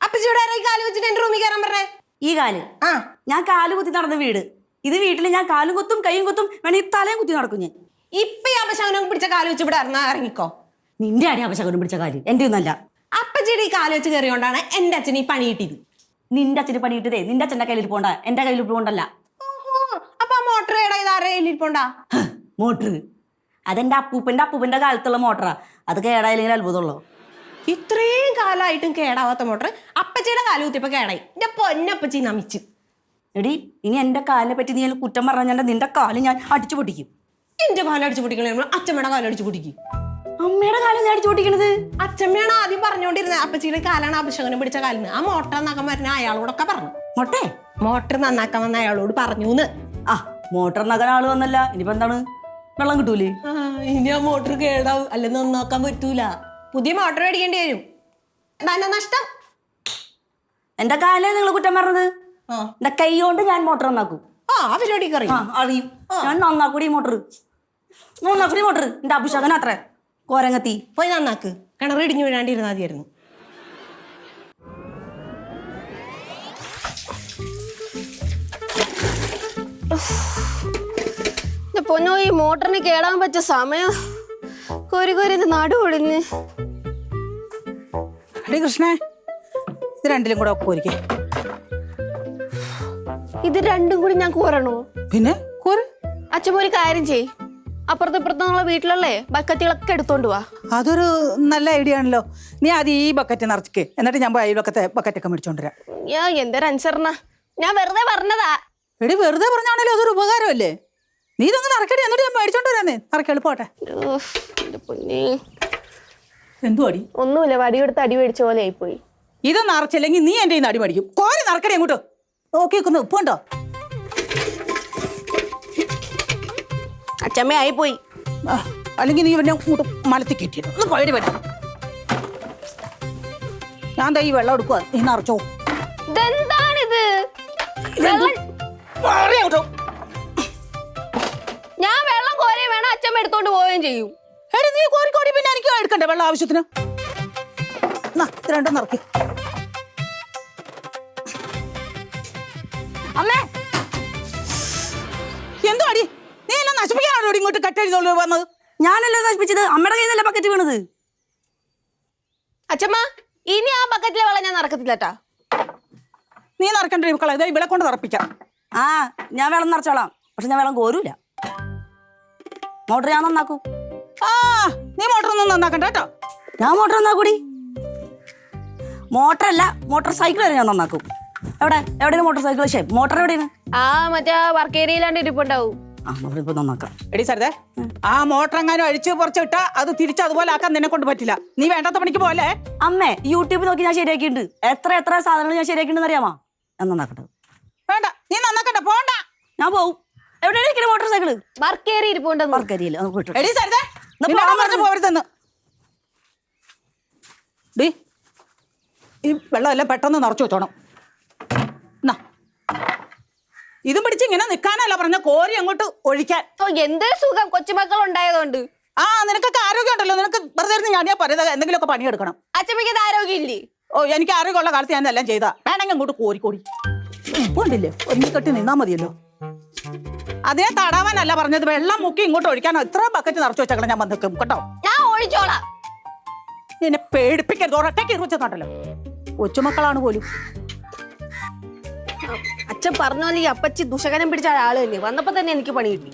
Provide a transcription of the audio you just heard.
അപ്പച്ചിയുടെ കാല് വെച്ചിട്ട് എന്റെ റൂമിൽ കയറാൻ പറഞ്ഞേ. ഈ കാല് ഞാൻ കാല് കുത്തി നടന്ന വീട്. ഇത് വീട്ടിൽ ഞാൻ കാലും കുത്തും കൈയും കുത്തും വേണമെങ്കിൽ തലയും കുത്തി നടക്കും ഞാൻ. ഇപ്പൊ ഈ അപശകനം പിടിച്ച കാല് വെച്ച് ഇവിടെ ഇറങ്ങിക്കോ. നിന്റെ അടി അപശകനം പിടിച്ച കാല് എന്റെ ഒന്നല്ല. അപ്പച്ചിയുടെ ഈ കാല് വെച്ച് കയറിയോണ്ടാണ് എന്റെ അച്ഛൻ ഈ പണി കിട്ടിയത്. നിന്റെ അച്ഛന് പണി കിട്ടിയതേ നിന്റെ അച്ഛന്റെ കയ്യിൽ പോണ്ട, എന്റെ കയ്യിൽ പോണ്ടല്ല. അപ്പൊ ആ മോട്ടർ ഇതാരുടെ കയ്യിൽ പോണ്ടാ? മോട്ടർ അതെന്റെ അപ്പൂപ്പന്റെ കാലത്തുള്ള മോട്ടറാ. അത് കേടായില്ലെങ്കിൽ അത്ഭുതമുള്ളൂ. ഇത്രയും കാലമായിട്ടും കേടാവാത്ത മോട്ടർ അപ്പച്ചിയുടെ കാല് കുത്തിയപ്പോ കേടായി. എന്റെ പൊന്നപ്പച്ചി നമിച്ചു. എടി ഇനി എന്റെ കാലിനെ പറ്റി നീ കുറ്റം പറഞ്ഞാൽ നിന്റെ കാല് ഞാൻ അടിച്ചു പൊട്ടിക്കും. എന്റെ കാലം അടിച്ചു പൊട്ടിക്കണേ അച്ഛമ്മയുടെ കാലം അടിച്ചു പൊട്ടിക്കും. അമ്മയുടെ കാലം ഞാൻ അടിച്ചു പൊട്ടിക്കണത് അച്ഛമ്മയാണ് ആദ്യം പറഞ്ഞോണ്ടിരുന്നത്. അപ്പച്ചിയുടെ കാലാണ് അപശകനം പിടിച്ച കാലിന്. ആ മോട്ടർ നന്നാക്കാൻ വരുന്ന അയാളോടൊക്കെ പറഞ്ഞു. മോട്ടർ നന്നാക്കാൻ വന്ന അയാളോട് പറഞ്ഞു. ആ മോട്ടർ നന്നാക്കാൻ ആള് വന്നല്ല. ഇനിയിപ്പോ എന്താണ്, വെള്ളം കിട്ടൂലേ? ഇനി ആ മോട്ടർ കേടാവും, അല്ലെ നന്നാക്കാൻ പറ്റൂല. പുതിയ മോട്ടർ മേടിക്കേണ്ടി വരും. നഷ്ടം. എന്റെ കാലേ നിങ്ങൾ കുറ്റം പറഞ്ഞത്. എന്റെ കൈ കൊണ്ട് ഞാൻ മോട്ടർ നന്നാക്കും. പരിപാടിക്ക് അറിയും. ഞാൻ നന്നാക്കൂടി മോട്ടർ. എന്റെ അഭിഷേകൻ അത്ര കോരങ്ങത്തി പോയി നന്നാക്ക്. കിണർ ഇടിഞ്ഞു വീഴാണ്ടിരുന്നാ മതിയായിരുന്നു. പൊന്നോ, ഈ മോട്ടറിന് കേടാൻ പറ്റിയ സമയം കോരി നടു ഒടിഞ്ഞ്. കൃഷ്ണേ, ഇത് രണ്ടിലും കൂടെ കോരിക്കേ. ഇത് രണ്ടും കൂടി ഞാൻ കോരണോ? പിന്നെ അച്ഛൻ ഒരു കാര്യം ചെയ്, അപ്പുറത്തുള്ള വീട്ടിലല്ലേ ബക്കറ്റുകളൊക്കെ എടുത്തോണ്ട് പോവാ. അതൊരു നല്ല ഐഡിയ ആണല്ലോ. നീ ആദ്യം ഈ ബക്കറ്റ് നിറച്ചിക്ക്, എന്നിട്ട് ഞാൻ അയൽവക്കത്തെ ബക്കറ്റൊക്കെ മേടിച്ചോണ്ടിരാം. എന്തൊരു അനുസരണ, ഞാൻ വെറുതെ പറഞ്ഞതാ. എടി വെറുതെ പറഞ്ഞാണല്ലോ അതൊരു ഉപകാരമല്ലേ. നീ ഇതൊന്ന് നിറക്കടി, എന്നിട്ട് ഞാൻ മേടിച്ചോണ്ട് വരാന്നേ. നിറക്കി എളുപ്പോട്ടെ. എന്തു അടി? ഒന്നുമില്ല, വടിയെടുത്ത് അടി മേടിച്ച പോലെ ആയിപ്പോയി. ഇത് നിറച്ചില്ലെങ്കിൽ നീ എന്റെ അടി മേടിക്കും. കോരി നിറക്കടി അങ്ങോട്ട്. നോക്കി വെക്കുന്നു ഉപ്പുണ്ടോ? അച്ഛമ്മ ആയിപ്പോയി. അല്ലെങ്കിൽ നീ ഇവനെ അങ്ങോട്ട് മലത്തി കെട്ടിയിട്ട് ഒന്ന് പോയി വരാം. ഞാൻ ഈ വെള്ളം എടുക്കുക, നീ നിറച്ചോ. ഇതെന്താണിത്? ഞാൻ വെള്ളം കോരി വേണം അച്ഛമ്മ എടുത്തോണ്ട് പോവുകയും ചെയ്യും. എടി നീ കോരിക്കോടി, പിന്നെ എനിക്ക് എടുക്കണ്ടേ വെള്ളം ആവശ്യത്തിന്? രണ്ടും നിറക്കി. അമ്മേ എന്തോ അടി, നീ എല്ലാം നശിപ്പിക്കാനാണോ ഇങ്ങോട്ട് കട്ടെഴുന്നോളൂ വന്നത്? ഞാനല്ലോ നശിപ്പിച്ചത്, അമ്മയുടെ കയ്യിൽ നിന്നല്ല ബക്കറ്റ് വീണത്. അച്ഛമ്മ, ഇനി ആ ബക്കറ്റിലെ വെള്ളം ഞാൻ നിറക്കത്തില്ലട്ടാ. നീ നിറക്കണ്ടേ മക്കളെ, ഇതാ ഇവിടെ കൊണ്ട് നിറപ്പിക്കാം. ഞാൻ വെള്ളം നിറച്ചോളാം, പക്ഷെ ഞാൻ വെള്ളം കോരൂല. മോട്ടർ ഞാൻ നന്നാക്കൂ. നീ മോട്ടർ ഒന്നും നന്നാക്കണ്ട കേട്ടോ. ഞാൻ മോട്ടർ നന്നാക്കൂടി. മോട്ടറല്ല, മോട്ടോർ സൈക്കിൾ വരെ ഞാൻ നന്നാക്കും. എവിടെയാണ് മോട്ടോർ സൈക്കിൾ? മോട്ടർ എവിടെയാണ്? മറ്റേ വർക്ക് ഏരിയയിലാണ്ട് ഇരിപ്പുണ്ടാവും. നന്നാക്കാം. എടി സരിതേ, ആ മോട്ടർ എങ്ങാനും അഴിച്ചു പറിച്ചിട്ടാ അത് തിരിച്ച് അതുപോലെ ആക്കാൻ നിന്നെ കൊണ്ട് പറ്റില്ല. നീ വേണ്ടാത്ത പണിക്ക് പോലെ. അമ്മേ, യൂട്യൂബിൽ നോക്കി ഞാൻ ശരിയാക്കിയിട്ടുണ്ട്. എത്ര സാധനങ്ങൾ ഞാൻ ശരിയാക്കിണ്ടെന്ന് അറിയാമോ? ഞാൻ നന്നാക്കട്ടെ. വേണ്ട, നീ നന്നാക്കണ്ട, പോണ്ട. ഞാൻ പോവും. എവിടെയാണ് മോട്ടോർ സൈക്കിള്? വർക്ക് ഏരിയ ഇരിപ്പുണ്ട്. വർക്ക് ഏരിയയിൽ എടി സരിതേ, പോരുതെന്ന്. ഡി, ഈ വെള്ളം എല്ലാം പെട്ടെന്ന് നിറച്ചു വെച്ചോണം. ഇതും പിടിച്ച് ഇങ്ങനെ നിൽക്കാനല്ല പറഞ്ഞ, കോരി അങ്ങോട്ട് ഒഴിക്കാൻ. എന്ത് സുഖം, കൊച്ചുമക്കൾ ഉണ്ടായതുകൊണ്ട്. നിനക്കൊക്കെ ആരോഗ്യം ഉണ്ടല്ലോ. നിനക്ക് വെറുതെ ഞാൻ പറയുന്നത് എന്തെങ്കിലുമൊക്കെ പണിയെടുക്കണം. അച്ഛമ്മയ്ക്ക് ആരോഗ്യം ഇല്ലേ? എനിക്ക് ആരോഗ്യമുള്ള കാലത്ത് ഞാൻ എല്ലാം ചെയ്താ. വേണമെങ്കിൽ അങ്ങോട്ട് കോരിക്കോടി ഉണ്ടില്ലേ, ഒന്നി കെട്ടി നിന്നാ മതിയല്ലോ. അതിനെ തടാവാനല്ല പറഞ്ഞത്, വെള്ളം മുക്കി ഇങ്ങോട്ട് ഒഴിക്കാനോ. ഇത്ര ബക്കറ്റ് നിറച്ചു വെച്ചാൽ ഞാൻ വന്ന് കേട്ടോ. ഞാൻ ഒഴിച്ചോളാം. എന്നെ പേടിപ്പിക്കരുത്, ഒരൊറ്റയ്ക്ക് ഇരുവച്ചെന്നാട്ടല്ലോ. കൊച്ചുമക്കളാണ് പോലും. അച്ഛൻ പറഞ്ഞ പോലെ ഈ അപ്പച്ചി ദുശകനം പിടിച്ച ആള് തന്നെ. വന്നപ്പോ തന്നെ എനിക്ക് പണി കിട്ടി.